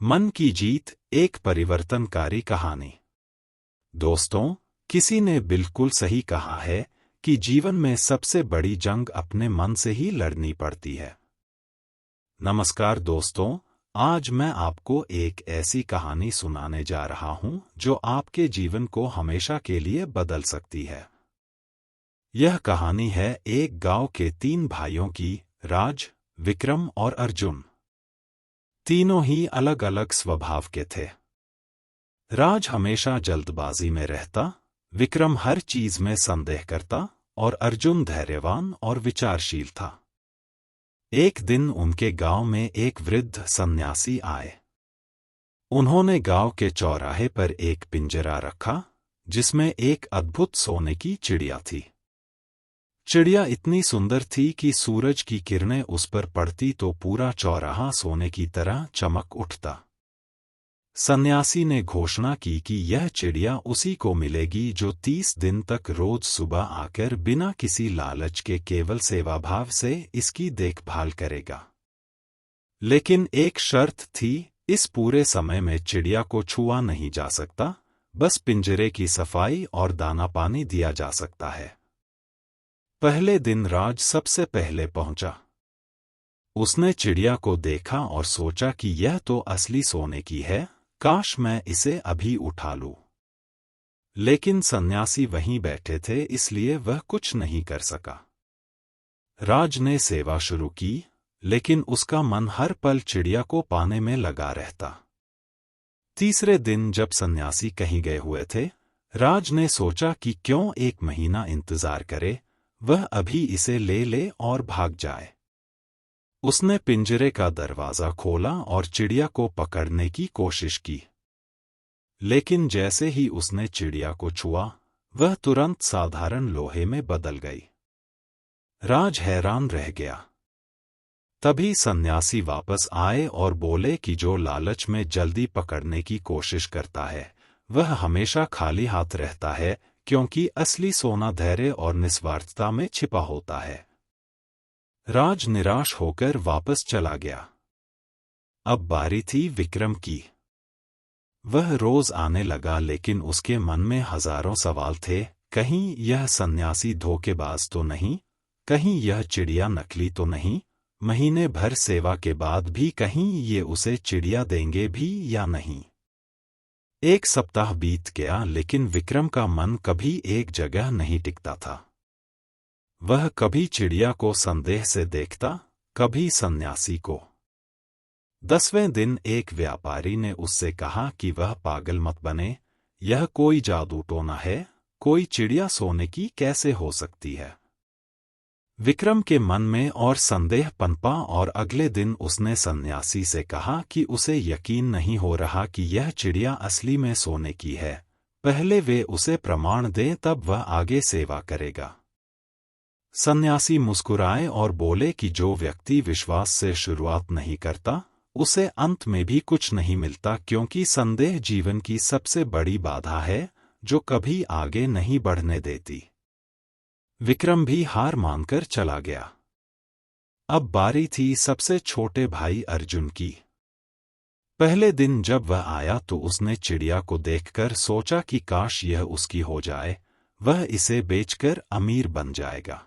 मन की जीत, एक परिवर्तनकारी कहानी। दोस्तों, किसी ने बिल्कुल सही कहा है कि जीवन में सबसे बड़ी जंग अपने मन से ही लड़नी पड़ती है। नमस्कार दोस्तों, आज मैं आपको एक ऐसी कहानी सुनाने जा रहा हूं जो आपके जीवन को हमेशा के लिए बदल सकती है। यह कहानी है एक गांव के 3 भाइयों की, राज, विक्रम और अर्जुन। तीनों ही अलग अलग स्वभाव के थे। राज हमेशा जल्दबाजी में रहता, विक्रम हर चीज में संदेह करता और अर्जुन धैर्यवान और विचारशील था। एक दिन उनके गांव में एक वृद्ध सन्यासी आए। उन्होंने गांव के चौराहे पर एक पिंजरा रखा, जिसमें एक अद्भुत सोने की चिड़िया थी। चिड़िया इतनी सुंदर थी कि सूरज की किरणें उस पर पड़ती तो पूरा चौराहा सोने की तरह चमक उठता। सन्यासी ने घोषणा की कि यह चिड़िया उसी को मिलेगी जो 30 दिन तक रोज सुबह आकर बिना किसी लालच के केवल सेवाभाव से इसकी देखभाल करेगा। लेकिन एक शर्त थी, इस पूरे समय में चिड़िया को छुआ नहीं जा सकता, बस पिंजरे की सफाई और दाना पानी दिया जा सकता है। पहले दिन राज सबसे पहले पहुंचा। उसने चिड़िया को देखा और सोचा कि यह तो असली सोने की है, काश मैं इसे अभी उठा लूं। लेकिन सन्यासी वहीं बैठे थे, इसलिए वह कुछ नहीं कर सका। राज ने सेवा शुरू की, लेकिन उसका मन हर पल चिड़िया को पाने में लगा रहता। तीसरे दिन जब सन्यासी कहीं गए हुए थे, राज ने सोचा कि क्यों 1 महीना इंतजार करे, वह अभी इसे ले ले और भाग जाए। उसने पिंजरे का दरवाजा खोला और चिड़िया को पकड़ने की कोशिश की। लेकिन जैसे ही उसने चिड़िया को छुआ, वह तुरंत साधारण लोहे में बदल गई। राज हैरान रह गया। तभी सन्यासी वापस आए और बोले कि जो लालच में जल्दी पकड़ने की कोशिश करता है, वह हमेशा खाली हाथ रहता है, क्योंकि असली सोना धैर्य और निस्वार्थता में छिपा होता है। राज निराश होकर वापस चला गया। अब बारी थी विक्रम की। वह रोज आने लगा, लेकिन उसके मन में हजारों सवाल थे। कहीं यह सन्यासी धोखेबाज तो नहीं, कहीं यह चिड़िया नकली तो नहीं, महीने भर सेवा के बाद भी कहीं ये उसे चिड़िया देंगे भी या नहीं। 1 सप्ताह बीत गया, लेकिन विक्रम का मन कभी एक जगह नहीं टिकता था। वह कभी चिड़िया को संदेह से देखता, कभी सन्यासी को। 10वें दिन एक व्यापारी ने उससे कहा कि वह पागल मत बने, यह कोई जादू टोना है, कोई चिड़िया सोने की कैसे हो सकती है। विक्रम के मन में और संदेह पनपा और अगले दिन उसने सन्यासी से कहा कि उसे यकीन नहीं हो रहा कि यह चिड़िया असली में सोने की है, पहले वे उसे प्रमाण दें तब वह आगे सेवा करेगा। सन्यासी मुस्कुराए और बोले कि जो व्यक्ति विश्वास से शुरुआत नहीं करता, उसे अंत में भी कुछ नहीं मिलता, क्योंकि संदेह जीवन की सबसे बड़ी बाधा है जो कभी आगे नहीं बढ़ने देती। विक्रम भी हार मानकर चला गया। अब बारी थी सबसे छोटे भाई अर्जुन की। पहले दिन जब वह आया तो उसने चिड़िया को देखकर सोचा कि काश यह उसकी हो जाए, वह इसे बेचकर अमीर बन जाएगा।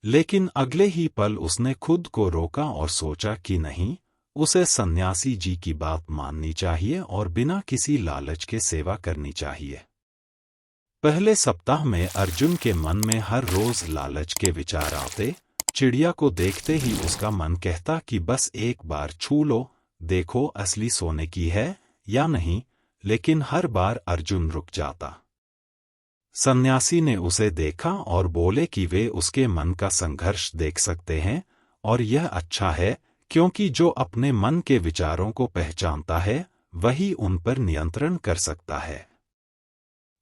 लेकिन अगले ही पल उसने खुद को रोका और सोचा कि नहीं, उसे सन्यासी जी की बात माननी चाहिए और बिना किसी लालच के सेवा करनी चाहिए। पहले सप्ताह में अर्जुन के मन में हर रोज लालच के विचार आते। चिड़िया को देखते ही उसका मन कहता कि बस एक बार छू लो, देखो असली सोने की है या नहीं, लेकिन हर बार अर्जुन रुक जाता। सन्यासी ने उसे देखा और बोले कि वे उसके मन का संघर्ष देख सकते हैं, और यह अच्छा है, क्योंकि जो अपने मन के विचारों को पहचानता है, वही उन पर नियंत्रण कर सकता है।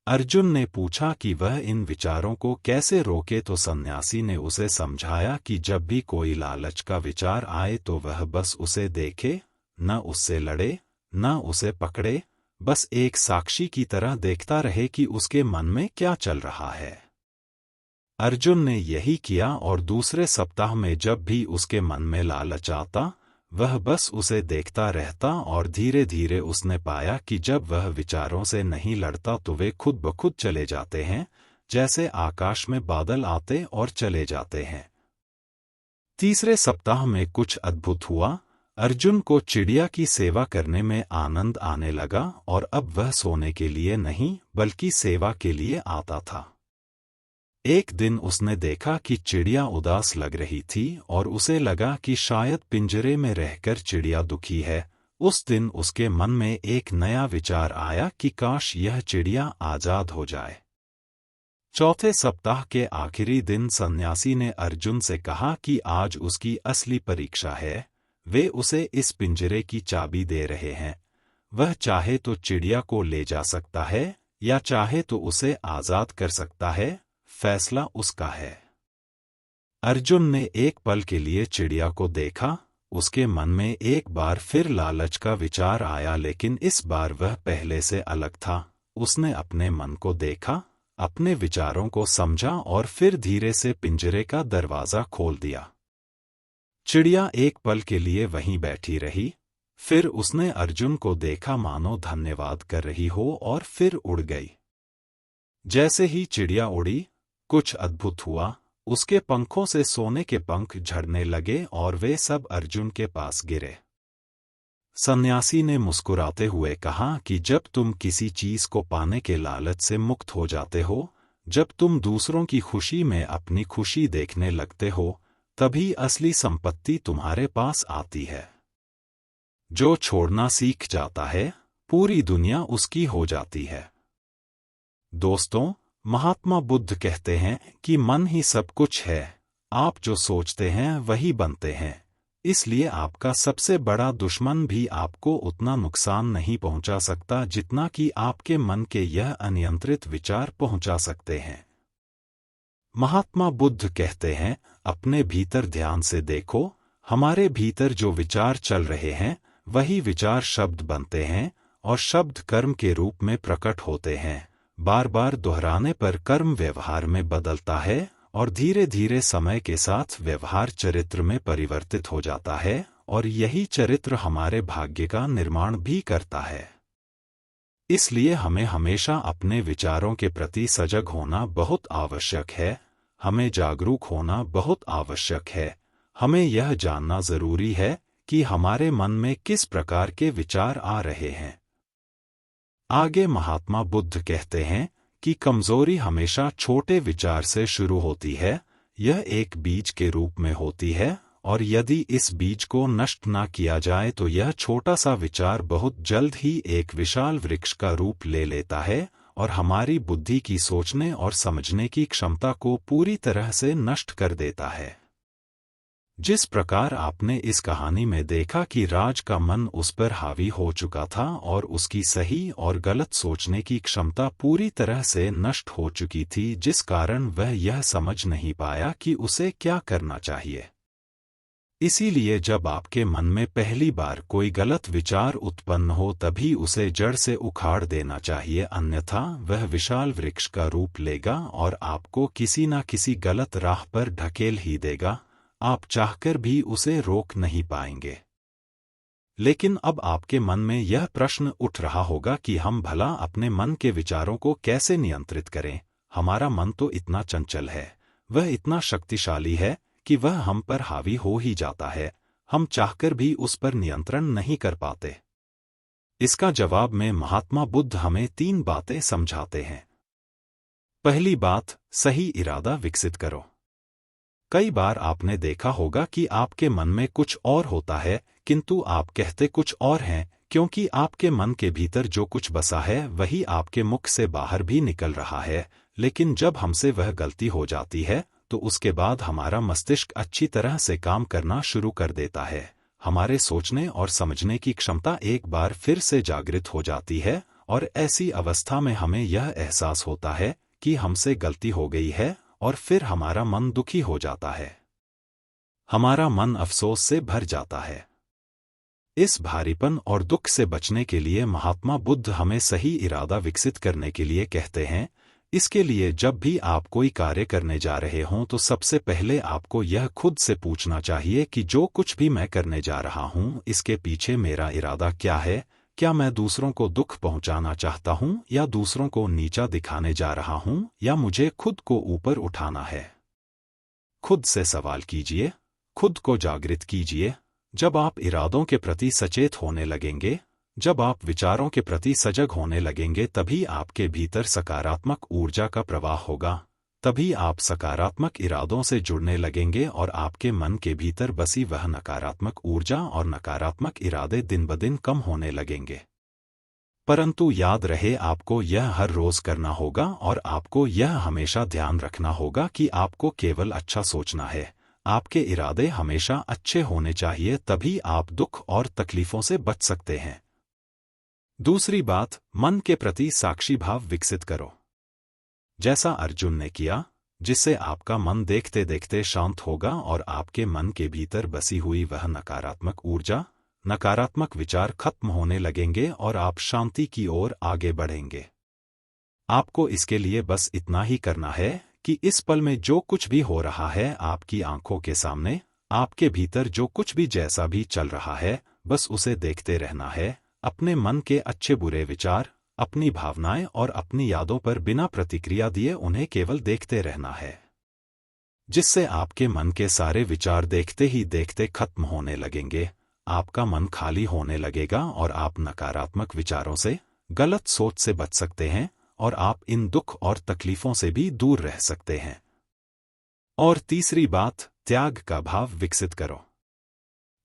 अर्जुन ने पूछा कि वह इन विचारों को कैसे रोके, तो सन्यासी ने उसे समझाया कि जब भी कोई लालच का विचार आए तो वह बस उसे देखे, न उससे लड़े, न उसे पकड़े, बस एक साक्षी की तरह देखता रहे कि उसके मन में क्या चल रहा है। अर्जुन ने यही किया और दूसरे सप्ताह में जब भी उसके मन में लालच आता, वह बस उसे देखता रहता और धीरे धीरे उसने पाया कि जब वह विचारों से नहीं लड़ता तो वे खुद ब खुद चले जाते हैं, जैसे आकाश में बादल आते और चले जाते हैं। तीसरे सप्ताह में कुछ अद्भुत हुआ। अर्जुन को चिड़िया की सेवा करने में आनंद आने लगा और अब वह सोने के लिए नहीं बल्कि सेवा के लिए आता था। एक दिन उसने देखा कि चिड़िया उदास लग रही थी और उसे लगा कि शायद पिंजरे में रहकर चिड़िया दुखी है। उस दिन उसके मन में एक नया विचार आया कि काश यह चिड़िया आजाद हो जाए। चौथे सप्ताह के आखिरी दिन सन्यासी ने अर्जुन से कहा कि आज उसकी असली परीक्षा है। वे उसे इस पिंजरे की चाबी दे रहे हैं। वह चाहे तो चिड़िया को ले जा सकता है या चाहे तो उसे आजाद कर सकता है, फैसला उसका है। अर्जुन ने एक पल के लिए चिड़िया को देखा। उसके मन में एक बार फिर लालच का विचार आया, लेकिन इस बार वह पहले से अलग था। उसने अपने मन को देखा, अपने विचारों को समझा और फिर धीरे से पिंजरे का दरवाजा खोल दिया। चिड़िया एक पल के लिए वहीं बैठी रही, फिर उसने अर्जुन को देखा मानो धन्यवाद कर रही हो और फिर उड़ गई। जैसे ही चिड़िया उड़ी, कुछ अद्भुत हुआ। उसके पंखों से सोने के पंख झड़ने लगे और वे सब अर्जुन के पास गिरे। सन्यासी ने मुस्कुराते हुए कहा कि जब तुम किसी चीज को पाने के लालच से मुक्त हो जाते हो, जब तुम दूसरों की खुशी में अपनी खुशी देखने लगते हो, तभी असली संपत्ति तुम्हारे पास आती है। जो छोड़ना सीख जाता है, पूरी दुनिया उसकी हो जाती है। दोस्तों, महात्मा बुद्ध कहते हैं कि मन ही सब कुछ है। आप जो सोचते हैं वही बनते हैं। इसलिए आपका सबसे बड़ा दुश्मन भी आपको उतना नुकसान नहीं पहुंचा सकता जितना कि आपके मन के यह अनियंत्रित विचार पहुंचा सकते हैं। महात्मा बुद्ध कहते हैं, अपने भीतर ध्यान से देखो। हमारे भीतर जो विचार चल रहे हैं, वही विचार शब्द बनते हैं और शब्द कर्म के रूप में प्रकट होते हैं। बार बार दोहराने पर कर्म व्यवहार में बदलता है और धीरे धीरे समय के साथ व्यवहार चरित्र में परिवर्तित हो जाता है और यही चरित्र हमारे भाग्य का निर्माण भी करता है। इसलिए हमें हमेशा अपने विचारों के प्रति सजग होना बहुत आवश्यक है। हमें जागरूक होना बहुत आवश्यक है। हमें यह जानना जरूरी है कि हमारे मन में किस प्रकार के विचार आ रहे हैं। आगे महात्मा बुद्ध कहते हैं कि कमजोरी हमेशा छोटे विचार से शुरू होती है। यह एक बीज के रूप में होती है और यदि इस बीज को नष्ट ना किया जाए तो यह छोटा सा विचार बहुत जल्द ही एक विशाल वृक्ष का रूप ले लेता है और हमारी बुद्धि की सोचने और समझने की क्षमता को पूरी तरह से नष्ट कर देता है। जिस प्रकार आपने इस कहानी में देखा कि राज का मन उस पर हावी हो चुका था और उसकी सही और गलत सोचने की क्षमता पूरी तरह से नष्ट हो चुकी थी, जिस कारण वह यह समझ नहीं पाया कि उसे क्या करना चाहिए। इसीलिए जब आपके मन में पहली बार कोई गलत विचार उत्पन्न हो तभी उसे जड़ से उखाड़ देना चाहिए, अन्यथा वह विशाल वृक्ष का रूप लेगा और आपको किसी न किसी गलत राह पर ढकेल ही देगा। आप चाहकर भी उसे रोक नहीं पाएंगे। लेकिन अब आपके मन में यह प्रश्न उठ रहा होगा कि हम भला अपने मन के विचारों को कैसे नियंत्रित करें। हमारा मन तो इतना चंचल है, वह इतना शक्तिशाली है कि वह हम पर हावी हो ही जाता है। हम चाहकर भी उस पर नियंत्रण नहीं कर पाते। इसका जवाब में महात्मा बुद्ध हमें 3 बातें समझाते हैं। पहली बात, सही इरादा विकसित करो। कई बार आपने देखा होगा कि आपके मन में कुछ और होता है किंतु आप कहते कुछ और हैं, क्योंकि आपके मन के भीतर जो कुछ बसा है वही आपके मुख से बाहर भी निकल रहा है। लेकिन जब हमसे वह गलती हो जाती है तो उसके बाद हमारा मस्तिष्क अच्छी तरह से काम करना शुरू कर देता है। हमारे सोचने और समझने की क्षमता एक बार फिर से जागृत हो जाती है और ऐसी अवस्था में हमें यह एहसास होता है कि हमसे गलती हो गई है और फिर हमारा मन दुखी हो जाता है। हमारा मन अफसोस से भर जाता है। इस भारीपन और दुख से बचने के लिए महात्मा बुद्ध हमें सही इरादा विकसित करने के लिए कहते हैं इसके लिए जब भी आप कोई कार्य करने जा रहे हों तो सबसे पहले आपको यह खुद से पूछना चाहिए कि जो कुछ भी मैं करने जा रहा हूं इसके पीछे मेरा इरादा क्या है। क्या मैं दूसरों को दुख पहुंचाना चाहता हूं या दूसरों को नीचा दिखाने जा रहा हूं या मुझे खुद को ऊपर उठाना है। खुद से सवाल कीजिए, खुद को जागृत कीजिए। जब आप इरादों के प्रति सचेत होने लगेंगे, जब आप विचारों के प्रति सजग होने लगेंगे, तभी आपके भीतर सकारात्मक ऊर्जा का प्रवाह होगा। तभी आप सकारात्मक इरादों से जुड़ने लगेंगे और आपके मन के भीतर बसी वह नकारात्मक ऊर्जा और नकारात्मक इरादे दिन ब दिन कम होने लगेंगे। परंतु याद रहे, आपको यह हर रोज करना होगा और आपको यह हमेशा ध्यान रखना होगा कि आपको केवल अच्छा सोचना है। आपके इरादे हमेशा अच्छे होने चाहिए, तभी आप दुख और तकलीफों से बच सकते हैं। दूसरी बात, मन के प्रति साक्षी भाव विकसित करो। जैसा अर्जुन ने किया, जिससे आपका मन देखते देखते शांत होगा और आपके मन के भीतर बसी हुई वह नकारात्मक ऊर्जा, नकारात्मक विचार खत्म होने लगेंगे और आप शांति की ओर आगे बढ़ेंगे। आपको इसके लिए बस इतना ही करना है कि इस पल में जो कुछ भी हो रहा है आपकी आंखों के सामने, आपके भीतर जो कुछ भी जैसा भी चल रहा है, बस उसे देखते रहना है। अपने मन के अच्छे बुरे विचार, अपनी भावनाएं और अपनी यादों पर बिना प्रतिक्रिया दिए उन्हें केवल देखते रहना है, जिससे आपके मन के सारे विचार देखते ही देखते खत्म होने लगेंगे। आपका मन खाली होने लगेगा और आप नकारात्मक विचारों से, गलत सोच से बच सकते हैं और आप इन दुख और तकलीफों से भी दूर रह सकते हैं। और तीसरी बात, त्याग का भाव विकसित करो।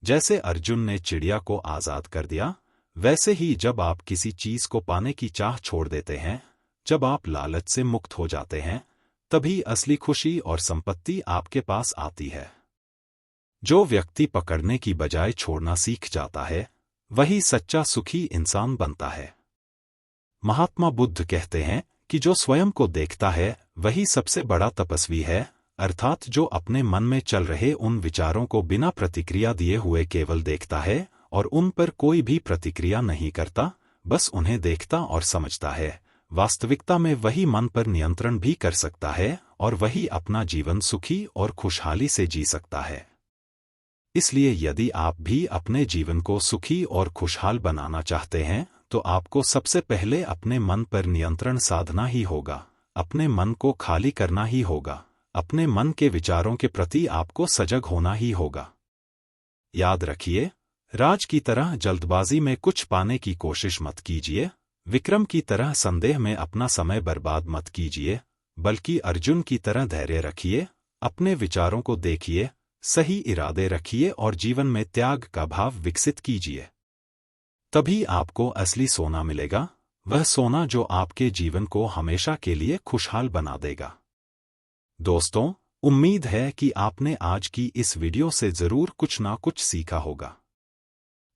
जैसे अर्जुन ने चिड़िया को आजाद कर दिया, वैसे ही जब आप किसी चीज को पाने की चाह छोड़ देते हैं, जब आप लालच से मुक्त हो जाते हैं, तभी असली खुशी और संपत्ति आपके पास आती है। जो व्यक्ति पकड़ने की बजाय छोड़ना सीख जाता है, वही सच्चा सुखी इंसान बनता है। महात्मा बुद्ध कहते हैं कि जो स्वयं को देखता है वही सबसे बड़ा तपस्वी है, अर्थात जो अपने मन में चल रहे उन विचारों को बिना प्रतिक्रिया दिए हुए केवल देखता है और उन पर कोई भी प्रतिक्रिया नहीं करता, बस उन्हें देखता और समझता है। वास्तविकता में वही मन पर नियंत्रण भी कर सकता है और वही अपना जीवन सुखी और खुशहाली से जी सकता है। इसलिए यदि आप भी अपने जीवन को सुखी और खुशहाल बनाना चाहते हैं, तो आपको सबसे पहले अपने मन पर नियंत्रण साधना ही होगा, अपने मन को खाली करना ही होगा, अपने मन के विचारों के प्रति आपको सजग होना ही होगा। याद रखिए, राज की तरह जल्दबाजी में कुछ पाने की कोशिश मत कीजिए, विक्रम की तरह संदेह में अपना समय बर्बाद मत कीजिए, बल्कि अर्जुन की तरह धैर्य रखिए, अपने विचारों को देखिए, सही इरादे रखिए और जीवन में त्याग का भाव विकसित कीजिए। तभी आपको असली सोना मिलेगा, वह सोना जो आपके जीवन को हमेशा के लिए खुशहाल बना देगा। दोस्तों, उम्मीद है कि आपने आज की इस वीडियो से जरूर कुछ ना कुछ सीखा होगा।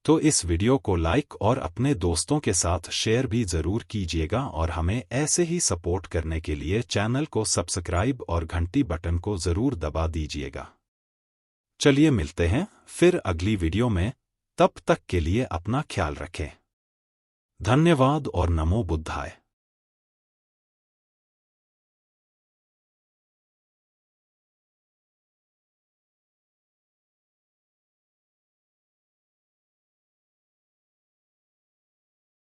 तो इस वीडियो को लाइक और अपने दोस्तों के साथ शेयर भी जरूर कीजिएगा और हमें ऐसे ही सपोर्ट करने के लिए चैनल को सब्सक्राइब और घंटी बटन को जरूर दबा दीजिएगा। चलिए मिलते हैं फिर अगली वीडियो में, तब तक के लिए अपना ख्याल रखें। धन्यवाद और नमो बुद्धाय।